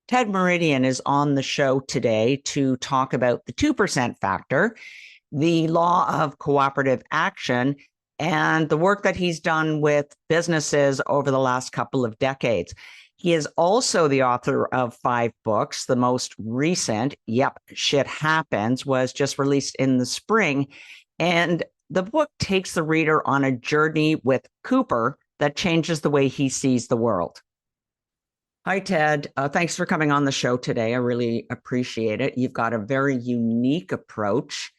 Ted Mouradian is on the show today to talk about the 2% factor, the law of cooperative action, and the work that he's done with businesses over the last couple of decades. He is also the author of 5 books. The most recent, Yep, Shit Happens, was just released in the spring. And the book takes the reader on a journey with Cooper that changes the way he sees the world. Hi, Ted. Thanks for coming on the show today. I really appreciate it. You've got a very unique approach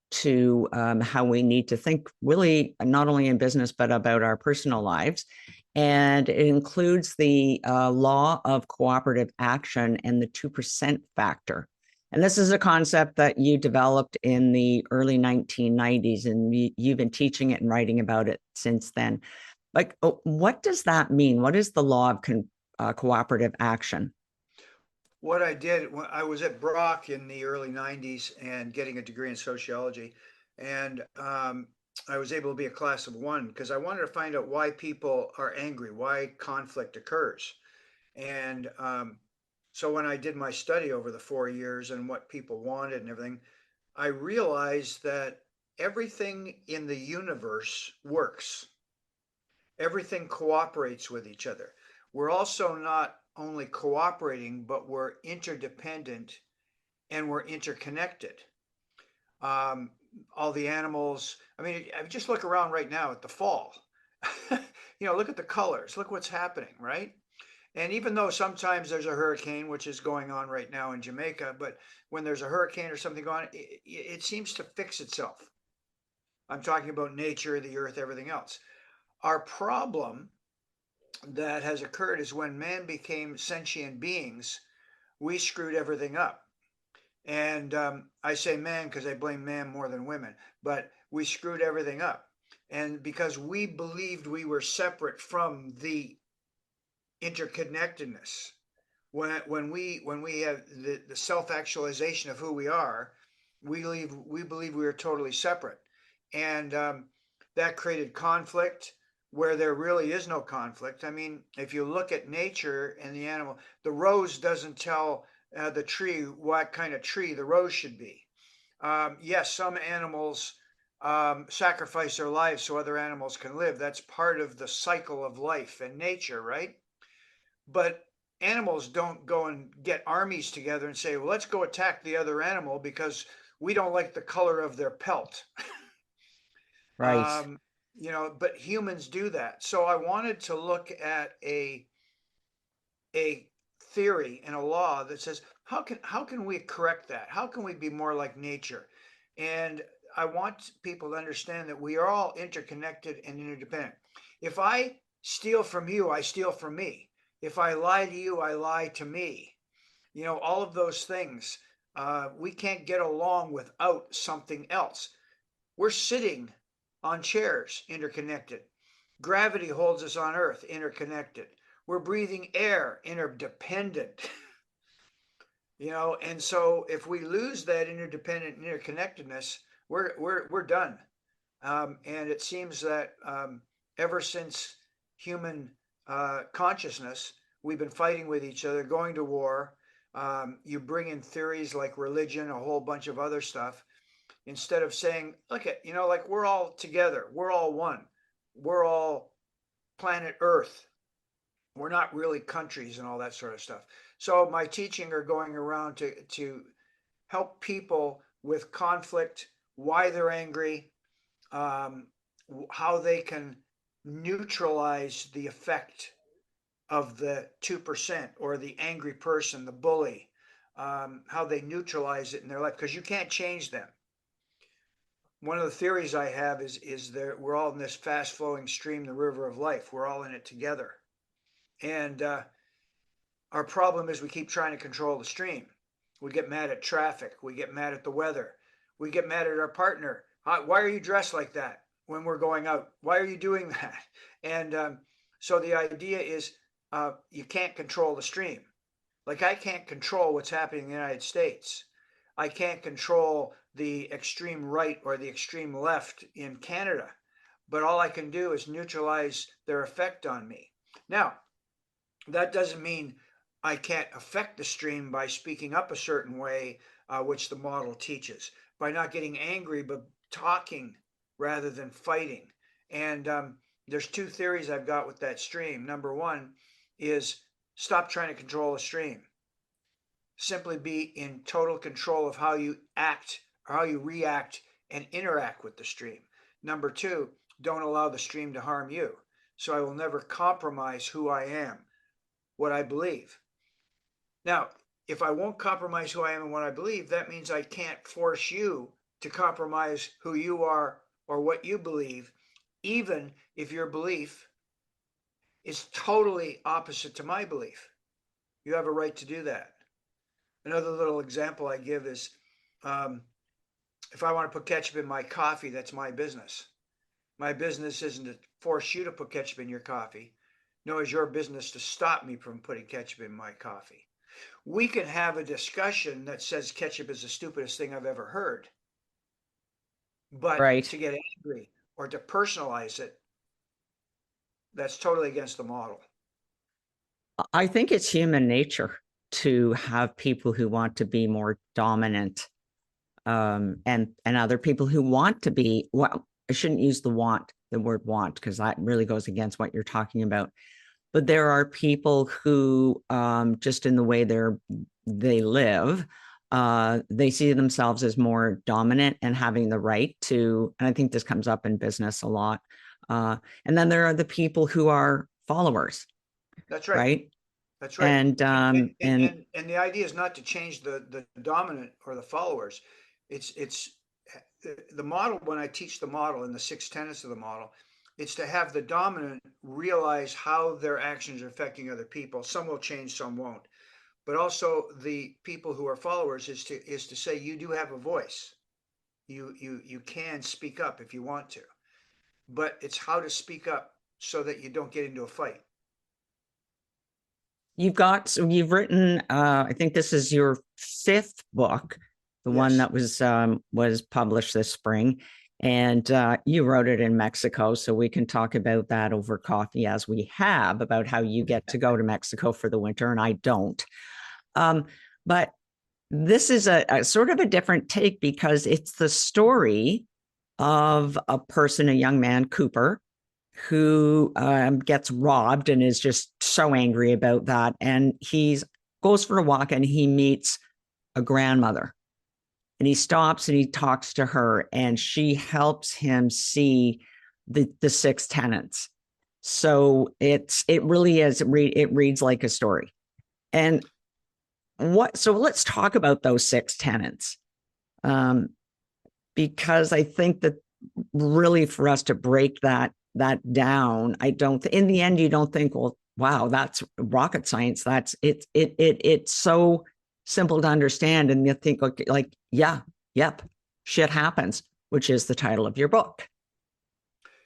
to how we need to think, really, not only in business, but about our personal lives. And it includes the law of cooperative action and the 2% factor. And this is a concept that you developed in the early 1990s, and you've been teaching it and writing about it since then. What does that mean? What is the law of cooperative action? What I did when I was at Brock in the early 90s and getting a degree in sociology, and I was able to be a class of one because I wanted to find out why people are angry, why conflict occurs. And so when I did my study over the 4 years and what people wanted and everything, I realized that everything in the universe works. Everything cooperates with each other. We're also not only cooperating, but we're interdependent and we're interconnected. Um, all the animals, I mean, just look around right now at the fall. Look at the colors, look what's happening, right? And even though sometimes there's a hurricane, which is going on right now in Jamaica, but when there's a hurricane or something going on, it seems to fix itself. I'm talking about nature, the earth, everything else. Our problem that has occurred is when man became sentient beings, we screwed everything up. And I say man because I blame man more than women, but we screwed everything up. And because we believed we were separate from the interconnectedness, when we have the self-actualization of who we are, we believe we are totally separate, and that created conflict where there really is no conflict. I mean, if you look at nature and the animal, the rose doesn't tell the tree what kind of tree the rose should be. Yes, some animals sacrifice their lives so other animals can live. That's part of the cycle of life and nature, right? But animals don't go and get armies together and say, well, let's go attack the other animal because we don't like the color of their pelt. Right. um, but humans do that. So I wanted to look at a theory and a law that says how can we correct that? How can we be more like nature? And I want people to understand that we are all interconnected and interdependent. If I steal from you, I steal from me. If I lie to you, I lie to me. All of those things. We can't get along without something else. We're sitting on chairs, interconnected. Gravity holds us on Earth, interconnected. We're breathing air, interdependent. And so if we lose that interdependent interconnectedness, we're done. And it seems that ever since human consciousness, we've been fighting with each other, going to war. You bring in theories like religion, a whole bunch of other stuff, instead of saying, look at, like we're all together, we're all one, we're all planet Earth. We're not really countries and all that sort of stuff. So my teaching are going around to help people with conflict, why they're angry, um, how they can neutralize the effect of the 2% or the angry person, the bully, how they neutralize it in their life, because you can't change them. One of the theories I have is that we're all in this fast flowing stream, the river of life. We're all in it together. And our problem is we keep trying to control the stream. We get mad at traffic. We get mad at the weather. We get mad at our partner. Why are you dressed like that when we're going out? Why are you doing that? And so the idea is you can't control the stream. Like I can't control what's happening in the United States. I can't control the extreme right or the extreme left in Canada. But all I can do is neutralize their effect on me. Now, that doesn't mean I can't affect the stream by speaking up a certain way, which the model teaches, by not getting angry, but talking rather than fighting. And there's two theories I've got with that stream. Number one is stop trying to control the stream. Simply be in total control of how you act or how you react and interact with the stream. Number two, don't allow the stream to harm you. So I will never compromise who I am, what I believe. Now, if I won't compromise who I am and what I believe, that means I can't force you to compromise who you are or what you believe, even if your belief is totally opposite to my belief. You have a right to do that. Another little example I give is um, if I want to put ketchup in my coffee, that's my business. My business isn't to force you to put ketchup in your coffee, nor is your business to stop me from putting ketchup in my coffee. We can have a discussion that says ketchup is the stupidest thing I've ever heard, but Right. to get angry or to personalize it, that's totally against the model. I think it's human nature to have people who want to be more dominant, and other people who want to be, well, I shouldn't use the word want, because that really goes against what you're talking about. But there are people who, just in the way they live, they see themselves as more dominant and having the right to, and I think this comes up in business a lot. And then there are the people who are followers, That's right. right? That's right. And And the idea is not to change the dominant or the followers. It's the model. When I teach the model and the six tenets of the model, it's to have the dominant realize how their actions are affecting other people. Some will change, some won't. But also the people who are followers is to say you do have a voice. You can speak up if you want to, but it's how to speak up so that you don't get into a fight. you've written, I think this is your fifth book, the one Yes. that was published this spring, and you wrote it in Mexico, so we can talk about that over coffee, as we have, about how you get to go to Mexico for the winter and I don't. But this is a sort of a different take, because it's the story of a person, a young man, Cooper, who gets robbed and is just so angry about that. And he goes for a walk and he meets a grandmother, and he stops and he talks to her, and she helps him see the six tenets. So it really is, it reads like a story. And so let's talk about those six tenets. Because I think that really, for us to break that down, I don't, in the end, you don't think, well, wow, that's rocket science. That's it's so simple to understand. And you think, okay, like, yeah, yep, shit happens, which is the title of your book.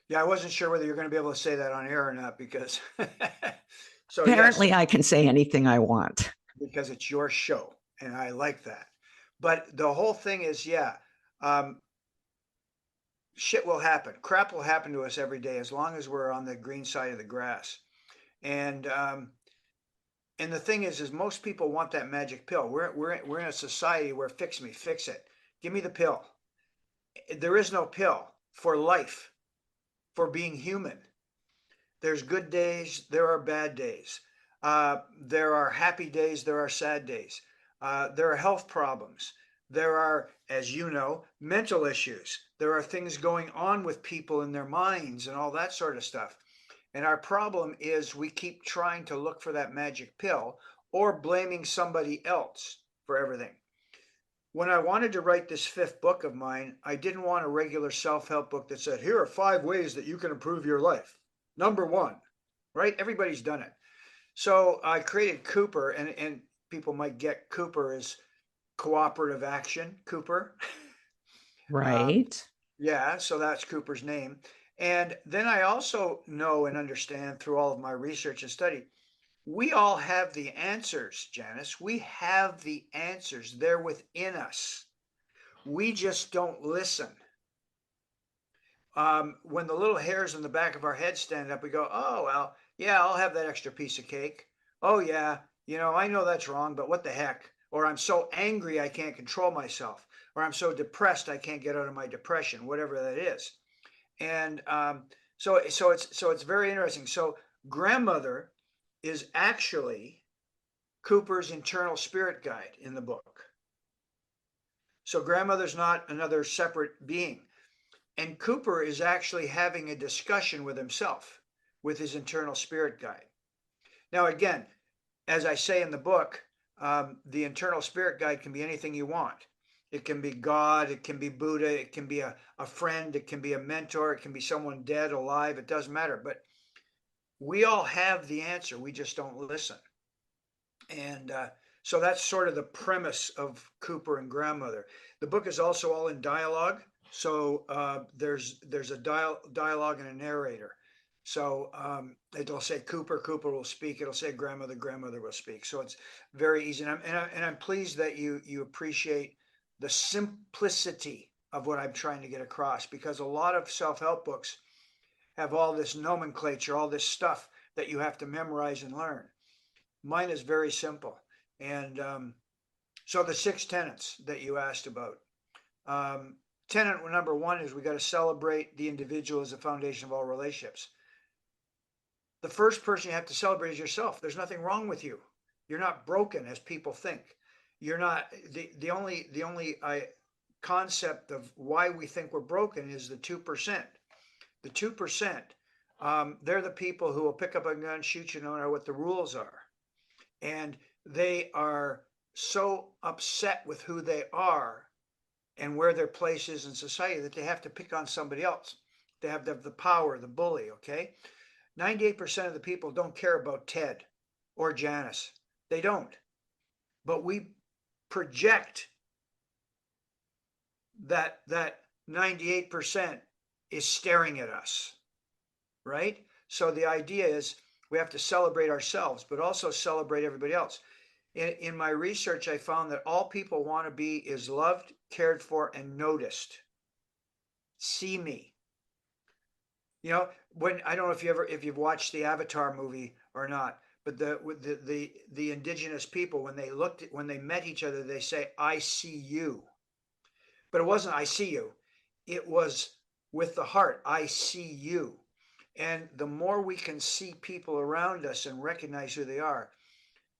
Yeah, I wasn't sure whether you're going to be able to say that on air or not because so yes, Apparently I can say anything I want. because it's your show and I like that. But the whole thing is, yeah, um, shit will happen. Crap will happen to us every day as long as we're on the green side of the grass. And and the thing is most people want that magic pill. We're in a society where fix me, fix it. Give me the pill. There is no pill for life, for being human. There's good days, there are bad days. There are happy days, there are sad days. There are health problems. There are, as you know, mental issues. There are things going on with people in their minds and all that sort of stuff. And our problem is we keep trying to look for that magic pill or blaming somebody else for everything. When I wanted to write this fifth book of mine, I didn't want a regular self help book that said, here are 5 ways that you can improve your life. Number one, right? Everybody's done it. So I created Cooper, and people might get Cooper as cooperative action, Cooper. um, Right. yeah, so that's Cooper's name. And then I also know and understand through all of my research and study, we all have the answers, Janice. We have the answers. They're within us. We just don't listen. When the little hairs on the back of our head stand up, we go, oh, well, yeah, I'll have that extra piece of cake. Oh, yeah, I know that's wrong, but what the heck? Or I'm so angry I can't control myself, or I'm so depressed I can't get out of my depression, whatever that is. And so it's very interesting. So grandmother is actually Cooper's internal spirit guide in the book. So grandmother's not another separate being. And Cooper is actually having a discussion with himself, with his internal spirit guide. Now, again, as I say in the book, the internal spirit guide can be anything you want. It can be God, it can be Buddha, it can be a friend, it can be a mentor, it can be someone dead, alive, it doesn't matter. But we all have the answer, we just don't listen. And so that's sort of the premise of Cooper and Grandmother. The book is also all in dialogue. So there's a dialogue and a narrator. So it'll say Cooper, Cooper will speak. It'll say Grandmother, Grandmother will speak. So it's very easy. And I'm pleased that you appreciate the simplicity of what I'm trying to get across, because a lot of self-help books have all this nomenclature, all this stuff that you have to memorize and learn. Mine is very simple. And so the 6 tenets that you asked about. Tenet number 1 is we got to celebrate the individual as the foundation of all relationships. The first person you have to celebrate is yourself. There's nothing wrong with you. You're not broken as people think. You're not the only concept of why we think we're broken is the 2%. The 2%, they're the people who will pick up a gun, shoot you, no matter what the rules are. And they are so upset with who they are and where their place is in society that they have to pick on somebody else. They have the power, the bully, okay? 98% of the people don't care about Ted or Janice. They don't. But we project that 98% is staring at us, right? So the idea is we have to celebrate ourselves, but also celebrate everybody else. In my research, I found that all people want to be is loved, cared for, and noticed. See me. When I don't know if you've watched the Avatar movie or not, but the indigenous people, when they met each other, they say, "I see you," but it wasn't "I see you," it was with the heart, "I see you." And the more we can see people around us and recognize who they are,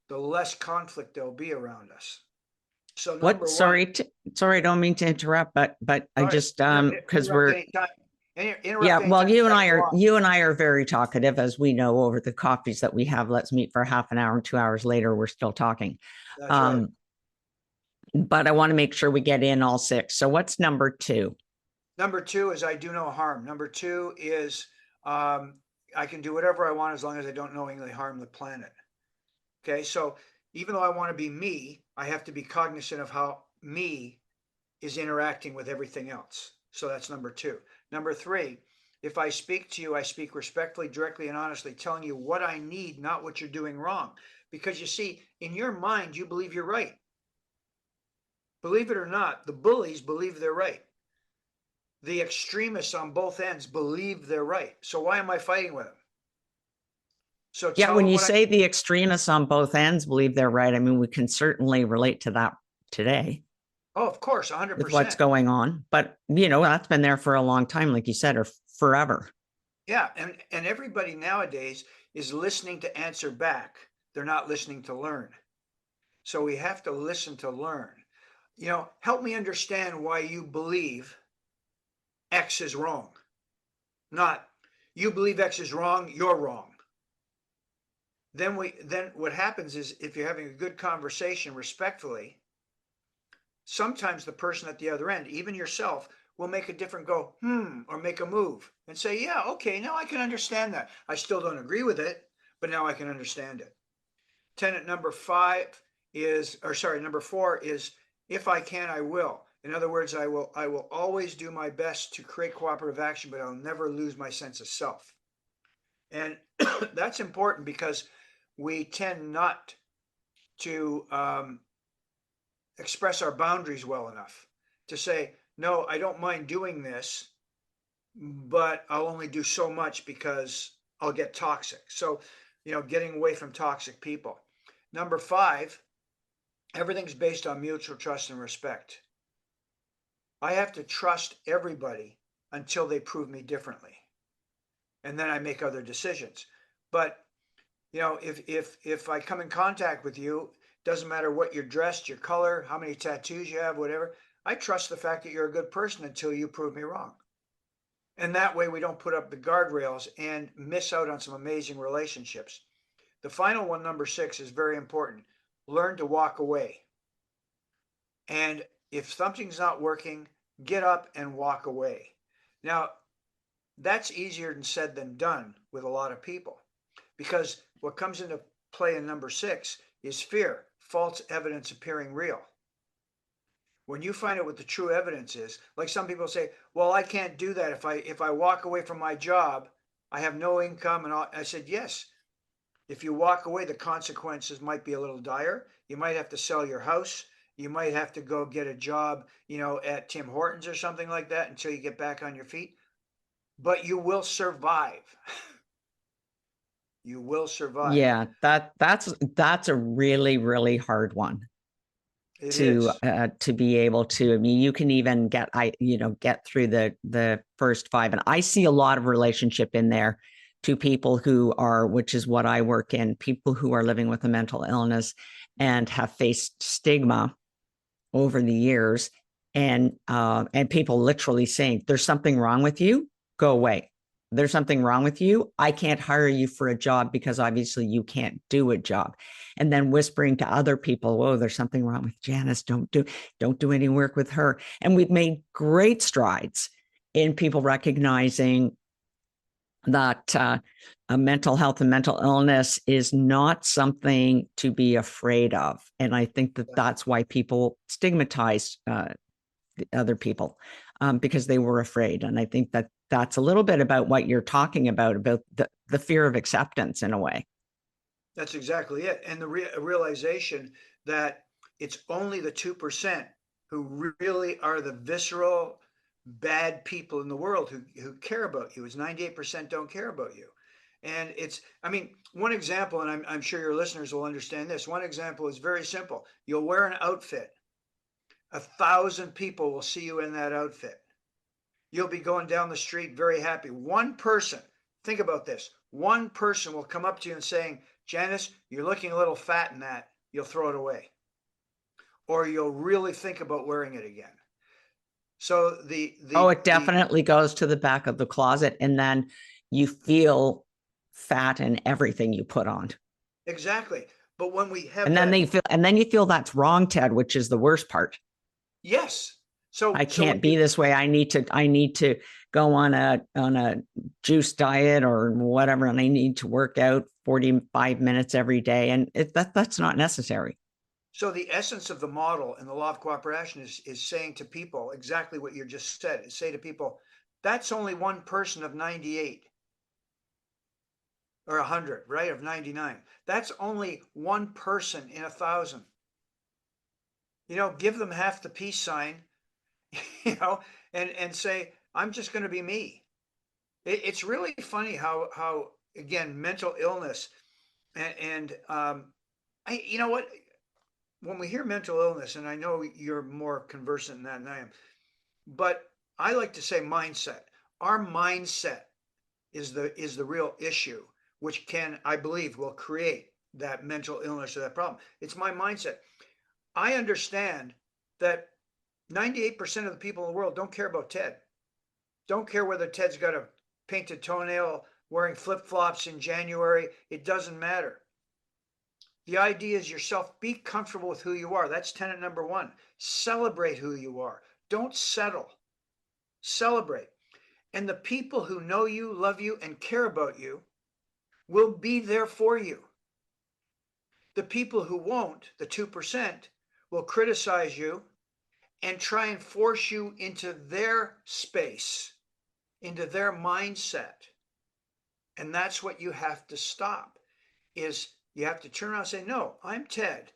the less conflict there'll be around us. So What? number one, Sorry, I don't mean to interrupt, but I just because interrupt we're anytime. yeah, Interrupt well, anytime you gotta go on. you and I are very talkative, as we know over the coffees that we have. Let's meet for half an hour, and 2 hours later, we're still talking. That's right. But I want to make sure we get in all 6. So what's number 2? Number 2 is I do no harm. Number 2 is I can do whatever I want as long as I don't knowingly harm the planet. Okay, so even though I want to be me, I have to be cognizant of how me is interacting with everything else. So that's number 2. Number 3, if I speak to you, I speak respectfully, directly, and honestly, telling you what I need, not what you're doing wrong. Because you see, in your mind, you believe you're right. Believe it or not, the bullies believe they're right. The extremists on both ends believe they're right. So why am I fighting with them? So Yeah, tell when them you what I say the extremists on both ends believe they're right, I mean, we can certainly relate to that today Oh, of course, with what's 100%. going on. But, that's been there for a long time, like you said, or forever. Yeah, and everybody nowadays is listening to answer back. They're not listening to learn. So we have to listen to learn. Help me understand why you believe X is wrong. Not you believe X is wrong, you're wrong. Then what happens is if you're having a good conversation respectfully, sometimes the person at the other end, even yourself, will make a different go, or make a move and say, yeah, okay, now I can understand that. I still don't agree with it, but now I can understand it. Tenet number 4 is, if I can, I will. In other words, I will always do my best to create cooperative action, but I'll never lose my sense of self. And that's important because we tend not to express our boundaries well enough to say, no, I don't mind doing this, but I'll only do so much because I'll get toxic. So, getting away from toxic people. Number 5, everything's based on mutual trust and respect. I have to trust everybody until they prove me differently. And then I make other decisions. But if I come in contact with you, doesn't matter what you're dressed, your color, how many tattoos you have, whatever, I trust the fact that you're a good person until you prove me wrong. And that way we don't put up the guardrails and miss out on some amazing relationships. The final one, number 6, is very important. Learn to walk away. And if something's not working, get up and walk away. Now, that's easier said than done with a lot of people, because what comes into play in number 6 is fear, false evidence appearing real. When you find out what the true evidence is, like some people say, well, I can't do that. If I walk away from my job, I have no income. And I said, yes, if you walk away, the consequences might be a little dire. You might have to sell your house. You might have to go get a job, at Tim Hortons or something like that until you get back on your feet. But you will survive. You will survive. Yeah, that's a really, really hard one It to is. be able to. I mean, you can even get through the first 5, and I see a lot of relationship in there to people who are, which is what I work in, people who are living with a mental illness and have faced stigma over the years, and people literally saying, there's something wrong with you, go away. There's something wrong with you. I can't hire you for a job because obviously you can't do a job. And then whispering to other people, oh, there's something wrong with Janice. Don't do any work with her. And we've made great strides in people recognizing that a mental health and mental illness is not something to be afraid of. And I think that that's why people stigmatize other people, because they were afraid. And I think that that's a little bit about what you're talking about the fear of acceptance in a way. That's exactly it. And the realization that it's only the 2% who really are the visceral bad people in the world who care about you. It's 98% don't care about you. And one example, and I'm sure your listeners will understand this. One example is very simple. You'll wear an outfit. 1,000 people will see you in that outfit. You'll be going down the street very happy. One person, think about this, one person will come up to you and saying, Janice, you're looking a little fat in that. You'll throw it away. Or you'll really think about wearing it again. So it definitely goes to the back of the closet, and then you feel fat in everything you put on. Exactly. But when we have then you feel that's wrong, Ted, which is the worst part. Yes. So I can't be this way. I need to go on a juice diet or whatever, and I need to work out 45 minutes every day, and that's not necessary. So the essence of the model in the law of cooperative action is saying to people exactly what you just said. Is say to people, that's only one person of 98 or 100, right? Of 99. That's only one person in 1,000. Give them half the peace sign, and say, I'm just going to be me. It's really funny how again, mental illness and you know what? When we hear mental illness, and I know you're more conversant in that than I am, but I like to say mindset. Our mindset is the real issue, which I believe, will create that mental illness or that problem. It's my mindset. I understand that 98% of the people in the world don't care about Ted. Don't care whether Ted's got a painted toenail, wearing flip-flops in January. It doesn't matter. The idea is yourself. Be comfortable with who you are. That's tenet number 1. Celebrate who you are. Don't settle. Celebrate. And the people who know you, love you, and care about you will be there for you. The people who won't, the 2%, will criticize you and try and force you into their space, into their mindset. And that's what you have to stop, is you have to turn around and say, no, I'm Ted.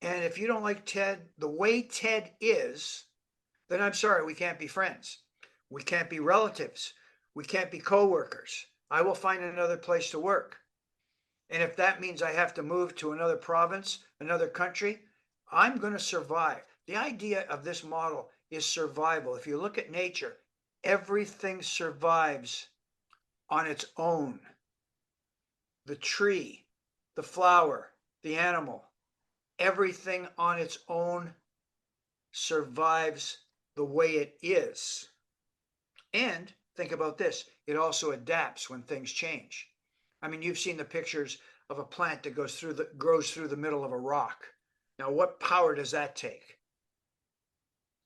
And if you don't like Ted, the way Ted is, then I'm sorry, we can't be friends. We can't be relatives. We can't be co-workers. I will find another place to work. And if that means I have to move to another province, another country, I'm going to survive. The idea of this model is survival. If you look at nature, everything survives on its own. The tree, the flower, the animal, everything on its own survives the way it is. And think about this, it also adapts when things change. I mean, you've seen the pictures of a plant that grows through the middle of a rock. Now, what power does that take?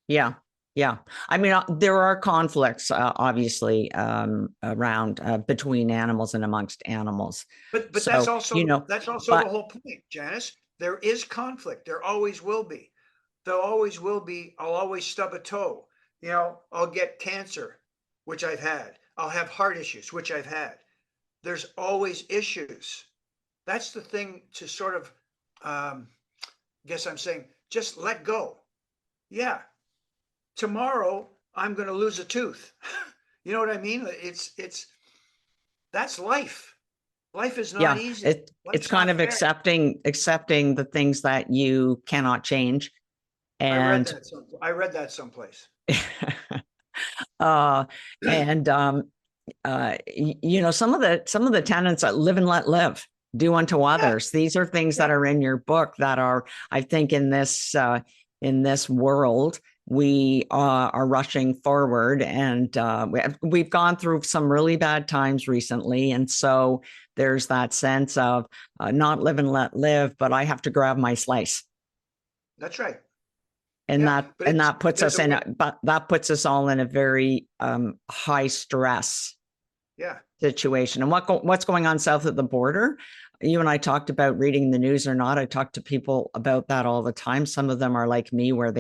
Yeah. Yeah. I mean, there are conflicts, obviously, around between animals and amongst animals. But So, that's also the but whole point, Janice. There is conflict. There always will be. There always will be. I'll always stub a toe. I'll get cancer, which I've had. I'll have heart issues, which I've had. There's always issues. That's the thing to sort of, guess I'm saying, just let go. Yeah, tomorrow I'm going to lose a tooth. You know what I mean? That's life. Life is not yeah, easy. it's Life's kind not of fair. accepting the things that you cannot change. And I read that someplace. uh and some of the tenets that live and let live, do unto Yeah, others. These are things yeah, that are in your book that are, I think, in this world, we are rushing forward, and we've gone through some really bad times recently, and so there's that sense of not live and let live, but I have to grab my slice. that's right. And Yeah, that but and it's that puts there's us a in way. a, but that puts us all in a very high stress Yeah, situation. And what's going on south of the border? You and I talked about reading the news or not. I talk to people about that all the time. Some of them are like me, where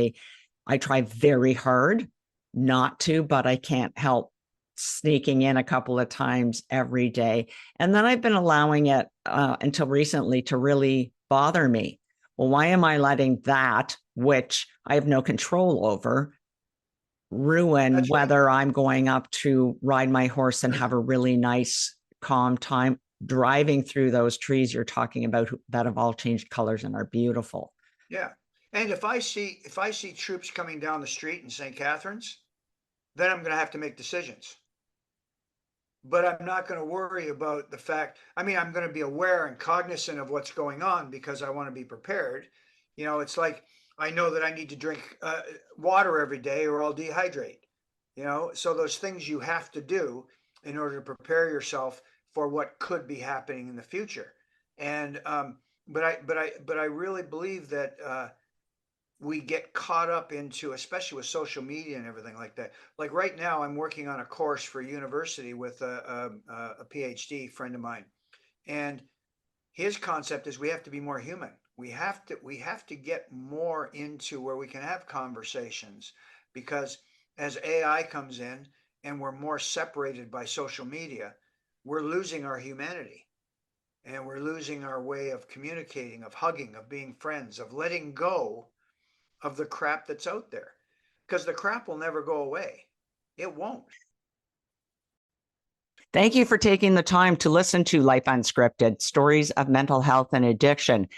I try very hard not to, but I can't help sneaking in a couple of times every day. And then I've been allowing it until recently to really bother me. Well, why am I letting that, which I have no control over, ruin that's right. whether I'm going up to ride my horse and have a really nice, calm time driving through those trees you're talking about that have all changed colors and are beautiful? Yeah, and if I see troops coming down the street in St. Catharines, then I'm going to have to make decisions. But I'm not going to worry about the fact. I mean, I'm going to be aware and cognizant of what's going on because I want to be prepared. It's like I know that I need to drink water every day or I'll dehydrate. So those things you have to do in order to prepare yourself for what could be happening in the future. And but I really believe that we get caught up into, especially with social media and everything like that. Like right now, I'm working on a course for university with a PhD friend of mine, and his concept is we have to be more human. We have to get more into where we can have conversations, because as AI comes in and we're more separated by social media, we're losing our humanity, and we're losing our way of communicating, of hugging, of being friends, of letting go of the crap that's out there, because the crap will never go away. It won't. Thank you for taking the time to listen to Life Unscripted, Stories of Mental Health and Addiction.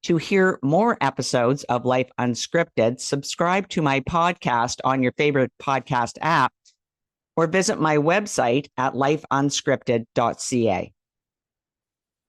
To hear more episodes of Life Unscripted, subscribe to my podcast on your favorite podcast app or visit my website at lifeunscripted.ca.